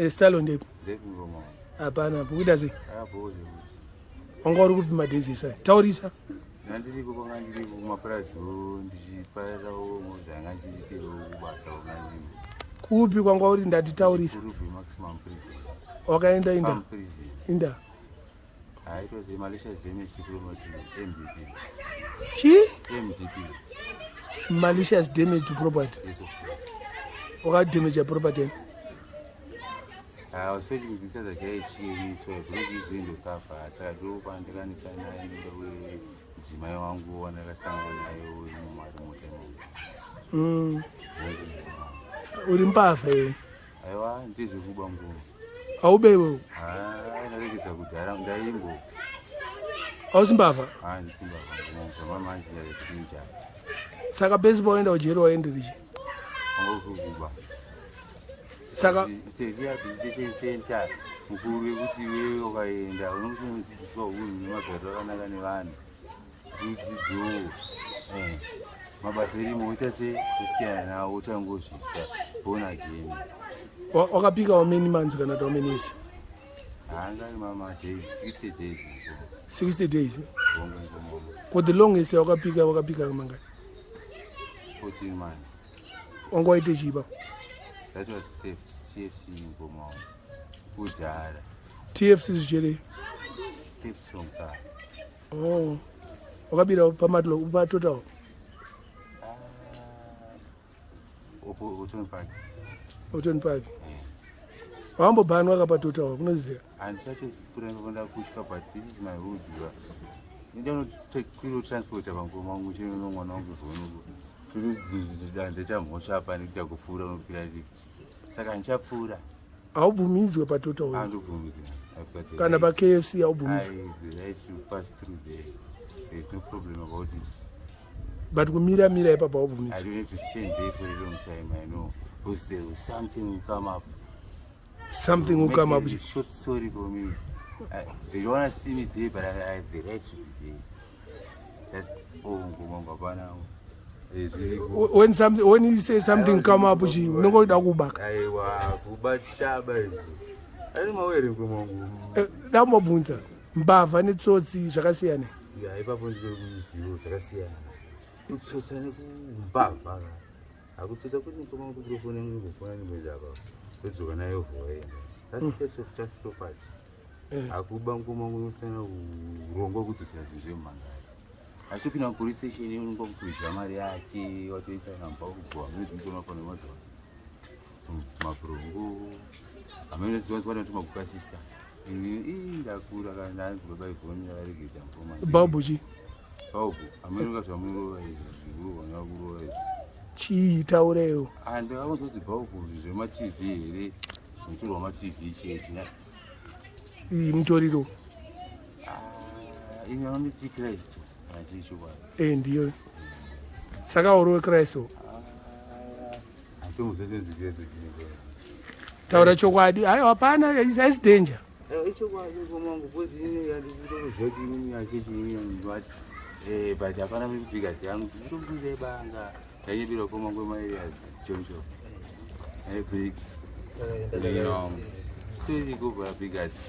Stallon Diwali. Ndepi ngoma. Hapana, kuita sei? Boze. Wanga uri kupi madezi sai? Taurisa. Ndiri kukonga ndiri kumapurazi ndichiparirawo zvanga ndiripero kubasa kunandiri. Kupi kwanga uri ndati taurisa? Chikurubi maximum prison. Wakaenda inda? Inda. It was a malicious damage to property, MDP. MDP. Malicious damage to property? Yes, of course. What damage to property? I was feeling this as a guy, so I broke his window Gaffa. So I drove and I ran inside the way. It's my own go and I sang on my own. Urimpafa I want this Ubango. Aubebo. I think it's a good around the Imbo. Ausimbava? And Zimbabwe. My man is a future. Saka baseball enda ujero ende richi. Kuba. Saka it's a rehabilitation center. Mukuru kuti wewe ukaenda unokudzidziswa unhu nemabasa akanaka nevanhu. Dzidzo. Mabasa erimo uita sekusiyana nawo utangozvitsva born again. Wakapika how many months kana how many years? Hanga mama days, 60 days. 60 days. For the longest wakapika mangani? 14 months. Wanga waite chiba? That was theft, TFC in Goma. Kuda. TFC is jere? Theft from car. Oh. Wakabira pamatlo upa total? Open park. 25. Wambo bani wakapa total kunoziya? And such a friend of but this is my road. You don't take kilo transport of Goma, which you know one of the ndechamhosva apa nekuita kufura unopira lift saka ndichapfuura haubvumizwe patotal andobvumizwa kana paKFC haubvumizwe the right to pass through there is no problem about it but kumira ipapo haubvumizwe I don't have to stand there for a long time I know because there was something will come up a short story for me they don't want to see me there but I have the right to be there that's all now. When you say something come up, you know go back. I was chaba. I don't know where to go. Damo bunza. Mbava ni tsotsi zvakasiyana. Ya ipapo ndikuzivo zvakasiyana. Kutsotsa mbava. Akutsotsa kuti ngoma kuprofona ngofona nimweza apa. Kudzoka nayo voye. That's the case of just property. Akuba ngoma unosana urongo kutsotsa zvemanga. Achopinda police station unongokuzva mari yake watoisa namba kubva nezvimutona fana mazwa maprongo amene dziwanzwa kuti makuka sister ndakura kana ndanzi baba ifoni yaregedza ngoma babuji babu amene ngazva muro izvo vana kuro izvo chitaureyo ande avozoti babu zvema TV here zvotorwa ma TV chete mutoriro ino ndi Christ ndiyo saka uri weKristu taura chokwadi hayi hapana is danger but hapana mibhigazi yangu nditombire banga ndanyebira koma kwemaerias choncho break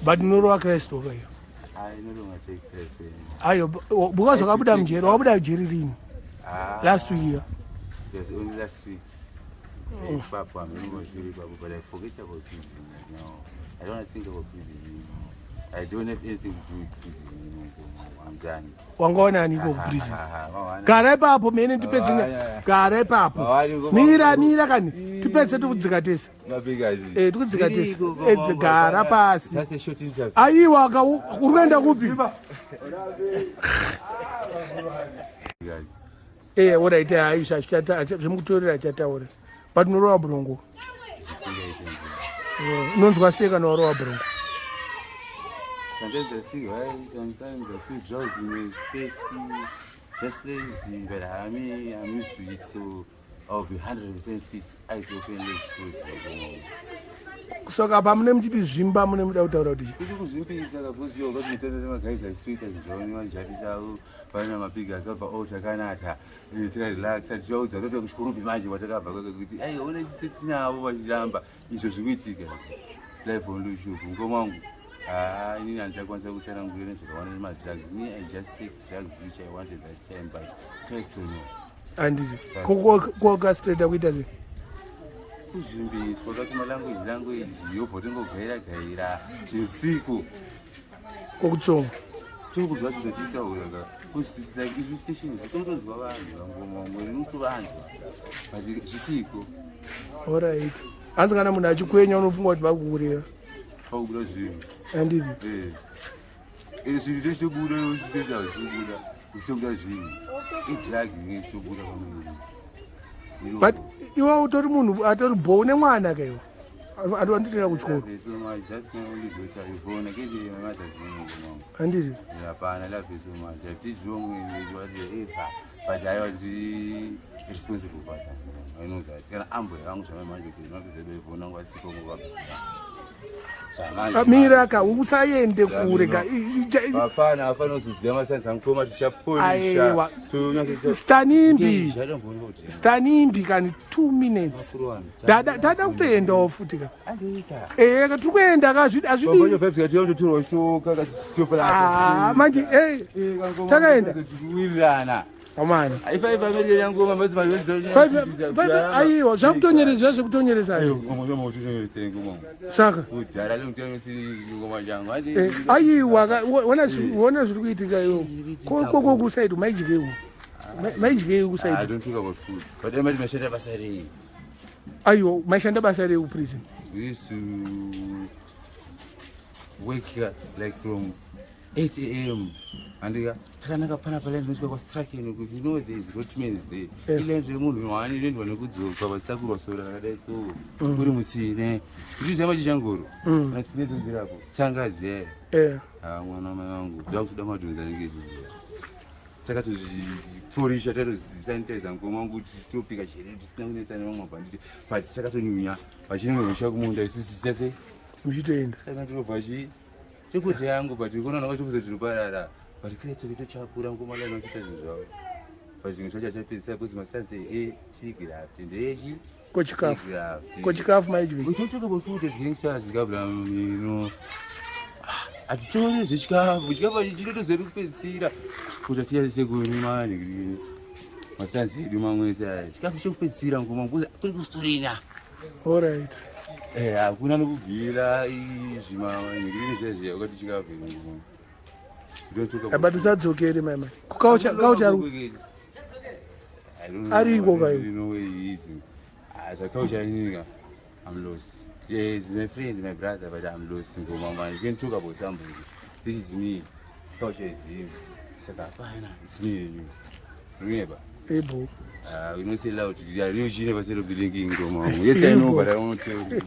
but norova Kristu okayo I no longer take Christ anymore. Ayo, because wakabuda mjeri, wakabuda mjeri lini? Last week. Yes, only last week. Papa, I'm not sure Papa, but I forget about prison now. I don't think about prison anymore. I don't have anything to do with prison anymore. I'm done. Wangona niko prison. Gare papo mene tipedze gare papo. Mira kani tipedze tukudzikatesa. Mabigazi. Tukudzikatesa. Edze gara pasi. That's a short interview. Aiwa urenda kupi? Wadaita Aisha chata zvimukutorera chataura. But norova brongo. Unonzwa seka norova brongo. Sometimes I feel high, sometimes I feel drowsy, tasty, just lazy, but I'm used to it, so I'll be 100% fit, eyes open, legs closed. So apa mune muchiti zvimba mune muda kutaura kuti kuti kuzvimbisa kakuziyo kuti mitoro magazi achitoita zvizvaoni vanjari chavo pana mapiga asabva takanata tikarelaxa tichaudza pepe kuchikurubi manje kwatakabva kwake kuti aiona tinavo vachiramba izvo zvikuitika life on YouTube. Ngoma inini handikwanisa kutsanangurira nezvakawana nemadrugs. Me, I just take drugs which I wanted that time, but first to know. Handiti kokastraighta kuita sei kuzvimbiswa kati malanguage yobva tingogaira zveusiku kokutsonga tokuzva zvinotiitaura like izvi station zvitongonzwa vanhu vangoma mweri unotovanzwa but zvisiku. Alright. Hanzi kana munhu achikwenya unofunga kuti vakuurira pakubuda zvinhu handiti zvinhu zvechitobuda zvichienda zvichibuda kuchitobuda zvinhu idragi zvichitobuda pamuviri. But iwe utori munhu atori bo une mwana kaiwa anditenda kuchikoro handiti hapana love you so much I did wrong whatever but I was responsible for that. I know that kana ambo yangu zvamanje kuti mabizebevona ngwasiko miraka usaende kure hapana hapana uzoziva masanzi angikoma tichapolisha stanimbi kani 2 minutes dada kutoendawo futi ka tiri kuenda manje takaenda aiwa zvakutonyereza zvekutonyeresa saka aiwa wona zviri kuitika iwo koko kusaidi maidyei kusaidi aiwa maishanda basa rei kuprison like from 8 a.m. and takanaka pana pale ndosvika kwastraken you know there's rotmans there ile munhu wani ndendwa nekudzoka pasakurwa sora rakadai so kuri mutsine ndiziva machichangoro kana tine dzirapo tsangazi mwana mai wangu ndakuda madhonza ngeziziva takatozviporisha tatozvisanitiza ngoma wangu topika chere tisina kunetsa nevamwe mabhanditi but takatonyunya vachinemesha kumunda isisi sese muchitoenda saka ndinobva chekuti yangu but ukonaona vachifuza tiriparara but kile chakura ngomala inoita zvinhu zvavo pazvimwe zvacho chapedzisa kuzi masanze chigirafti ndechi kochikafu maidyi utotoka bofude zingensas kabla atitori zvechikafu achi chinotozeri kupedzisira kuti asiyasekurimani masanzi edu mamwese aya chikafu chekupedzisira ngoma kuzi kuri kustorina. Alright. Hakuna nokugira zvimanhiriri zvezve wakati chikafu but usadzokere my man kukaucha ariko kayo zvakaucha nyika I'm lost. Yes, my friend, my brother, but I'm lost. You can talk about somebody. This is me. Culture is him. It's me and you. Remember? Hey, bro. We don't say loud. You never said of the linking. Yes, I know, but I won't tell you.